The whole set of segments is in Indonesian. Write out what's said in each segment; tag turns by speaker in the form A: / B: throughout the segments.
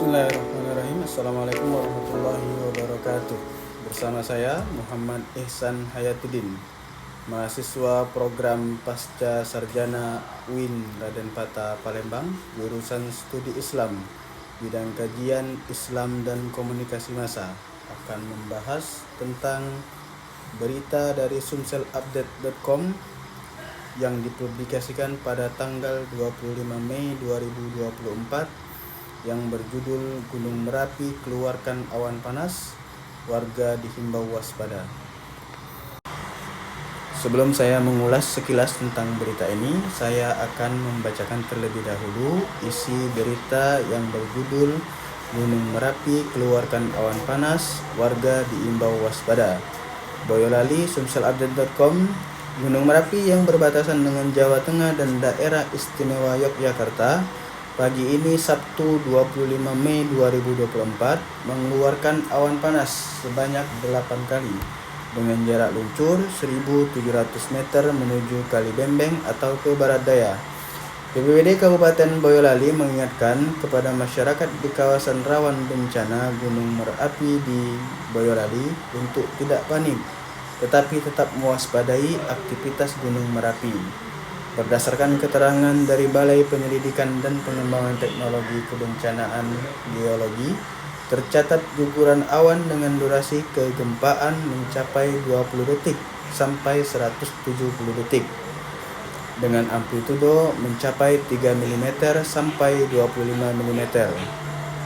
A: Bismillahirrahmanirrahim. Assalamualaikum warahmatullahi wabarakatuh. Bersama saya Muhammad Ihsan Hayatuddin, mahasiswa program Pasca Sarjana UIN Raden Patah Palembang, jurusan Studi Islam, bidang kajian Islam dan komunikasi massa, akan membahas tentang berita dari sumselupdate.com yang dipublikasikan pada tanggal 25 Mei 2024 yang berjudul Gunung Merapi keluarkan awan panas, warga dihimbau waspada. Sebelum saya mengulas sekilas tentang berita ini, saya akan membacakan terlebih dahulu isi berita yang berjudul Gunung Merapi keluarkan awan panas, warga diimbau waspada. Boyolali, sumselupdate.com. Gunung Merapi yang berbatasan dengan Jawa Tengah dan daerah istimewa Yogyakarta pagi ini Sabtu 25 Mei 2024 mengeluarkan awan panas sebanyak 8 kali dengan jarak luncur 1.700 meter menuju Kali Bembeng atau ke barat daya. BPBD Kabupaten Boyolali mengingatkan kepada masyarakat di kawasan rawan bencana Gunung Merapi di Boyolali untuk tidak panik, tetapi tetap mewaspadai aktivitas Gunung Merapi. Berdasarkan keterangan dari Balai Penyelidikan dan Pengembangan Teknologi Kebencanaan Geologi, tercatat guguran awan dengan durasi kegempaan mencapai 20 detik sampai 170 detik dengan amplitudo mencapai 3 mm sampai 25 mm.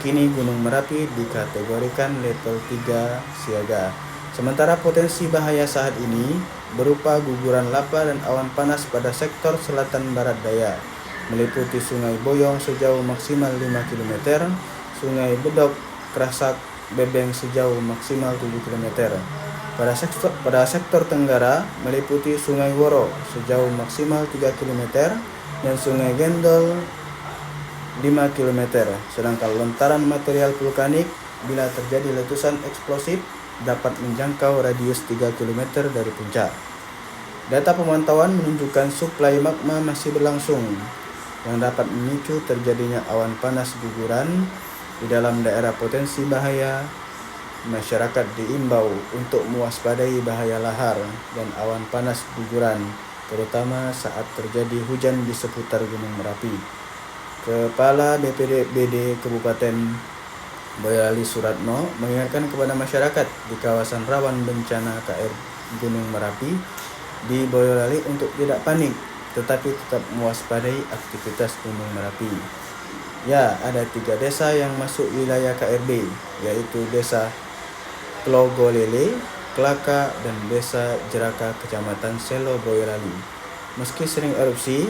A: Kini Gunung Merapi dikategorikan level 3 siaga. Sementara potensi bahaya saat ini berupa guguran lava dan awan panas pada sektor selatan barat daya, meliputi Sungai Boyong sejauh maksimal 5 km, Sungai Bedok, Kerasak, Bebeng sejauh maksimal 7 km. Pada sektor tenggara meliputi Sungai Woro sejauh maksimal 3 km dan Sungai Gendol 5 km. Sedangkan lontaran material vulkanik bila terjadi letusan eksplosif dapat menjangkau radius 3 km dari puncak. Data pemantauan menunjukkan suplai magma masih berlangsung yang dapat memicu terjadinya awan panas guguran di dalam daerah potensi bahaya. Masyarakat diimbau untuk mewaspadai bahaya lahar dan awan panas guguran, terutama saat terjadi hujan di seputar Gunung Merapi. Kepala BPBD Kabupaten Boyolali Suratno mengingatkan kepada masyarakat di kawasan rawan bencana KR Gunung Merapi di Boyolali untuk tidak panik, tetapi tetap mewaspadai aktivitas Gunung Merapi. Ya, ada 3 desa yang masuk wilayah KRB, yaitu Desa Klogolele, Klaka, dan Desa Jeraka, Kecamatan Selo, Boyolali. Meski sering erupsi,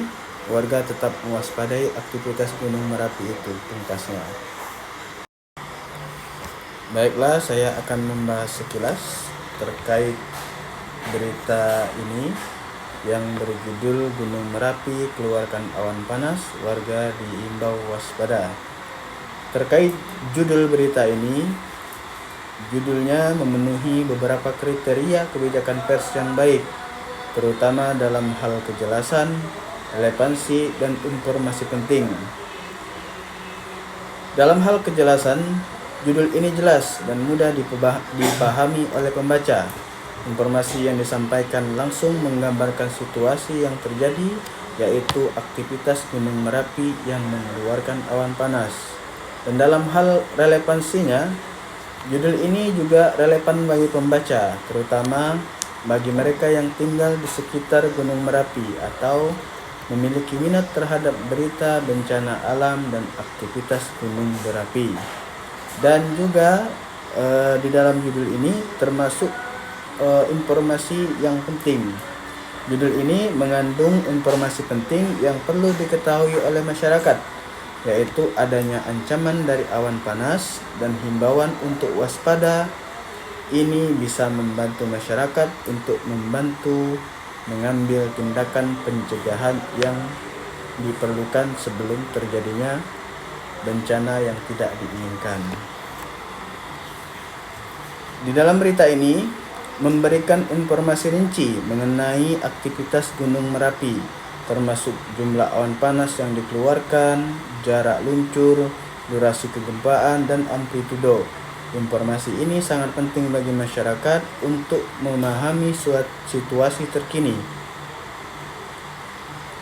A: warga tetap mewaspadai aktivitas Gunung Merapi itu, pungkasnya. Baiklah, saya akan membahas sekilas terkait berita ini yang berjudul Gunung Merapi keluarkan awan panas, warga diimbau waspada. Terkait judul berita ini, judulnya memenuhi beberapa kriteria kebijakan pers yang baik, terutama dalam hal kejelasan, relevansi, dan informasi penting. Dalam hal kejelasan, judul ini jelas dan mudah dipahami oleh pembaca. Informasi yang disampaikan langsung menggambarkan situasi yang terjadi, yaitu aktivitas Gunung Merapi yang mengeluarkan awan panas. Dan dalam hal relevansinya, judul ini juga relevan bagi pembaca, terutama bagi mereka yang tinggal di sekitar Gunung Merapi atau memiliki minat terhadap berita bencana alam dan aktivitas gunung berapi. Dan juga di dalam judul ini termasuk informasi yang penting. Judul ini mengandung informasi penting yang perlu diketahui oleh masyarakat, yaitu adanya ancaman dari awan panas dan himbauan untuk waspada. Ini bisa membantu masyarakat untuk membantu mengambil tindakan pencegahan yang diperlukan sebelum terjadinya bencana yang tidak diinginkan. Di dalam berita ini memberikan informasi rinci mengenai aktivitas Gunung Merapi, termasuk jumlah awan panas yang dikeluarkan, jarak luncur, durasi kegempaan, dan amplitudo. Informasi ini sangat penting bagi masyarakat untuk memahami situasi terkini.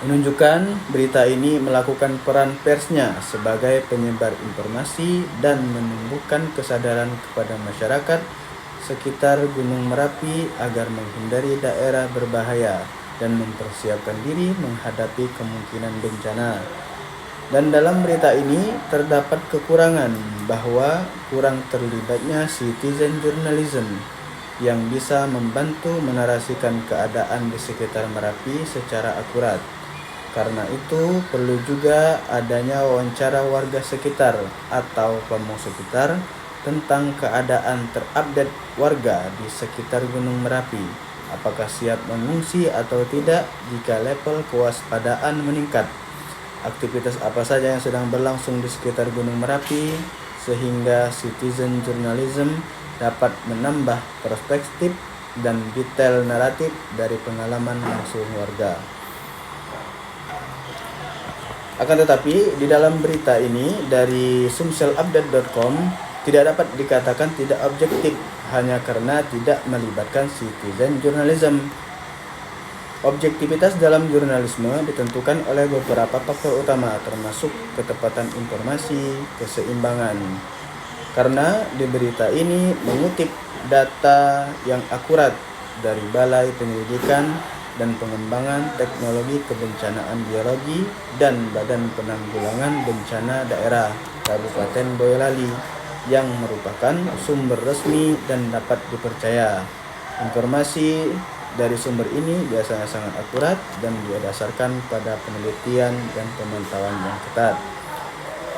A: Menunjukkan berita ini melakukan peran persnya sebagai penyebar informasi dan menumbuhkan kesadaran kepada masyarakat sekitar Gunung Merapi agar menghindari daerah berbahaya dan mempersiapkan diri menghadapi kemungkinan bencana. Dan dalam berita ini terdapat kekurangan bahwa kurang terlibatnya citizen journalism yang bisa membantu menarasikan keadaan di sekitar Merapi secara akurat. Karena itu perlu juga adanya wawancara warga sekitar atau pamong sekitar tentang keadaan terupdate warga di sekitar Gunung Merapi. Apakah siap mengungsi atau tidak jika level kewaspadaan meningkat? Aktivitas apa saja yang sedang berlangsung di sekitar Gunung Merapi sehingga citizen journalism dapat menambah perspektif dan detail naratif dari pengalaman langsung warga. Akan tetapi, di dalam berita ini dari sumselupdate.com tidak dapat dikatakan tidak objektif hanya karena tidak melibatkan citizen journalism. Objektivitas dalam jurnalisme ditentukan oleh beberapa faktor utama termasuk ketepatan informasi, keseimbangan. Karena di berita ini mengutip data yang akurat dari Balai Penyelidikan dan Pengembangan Teknologi Kebencanaan Biologi dan Badan Penanggulangan Bencana Daerah Kabupaten Boyolali yang merupakan sumber resmi dan dapat dipercaya. Informasi dari sumber ini biasanya sangat akurat dan didasarkan pada penelitian dan pemantauan yang ketat.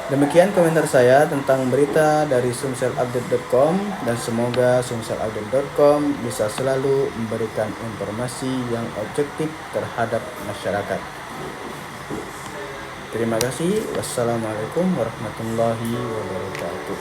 A: Demikian komentar saya tentang berita dari sumselupdate.com dan semoga sumselupdate.com bisa selalu memberikan informasi yang objektif terhadap masyarakat. Terima kasih. Wassalamualaikum warahmatullahi wabarakatuh.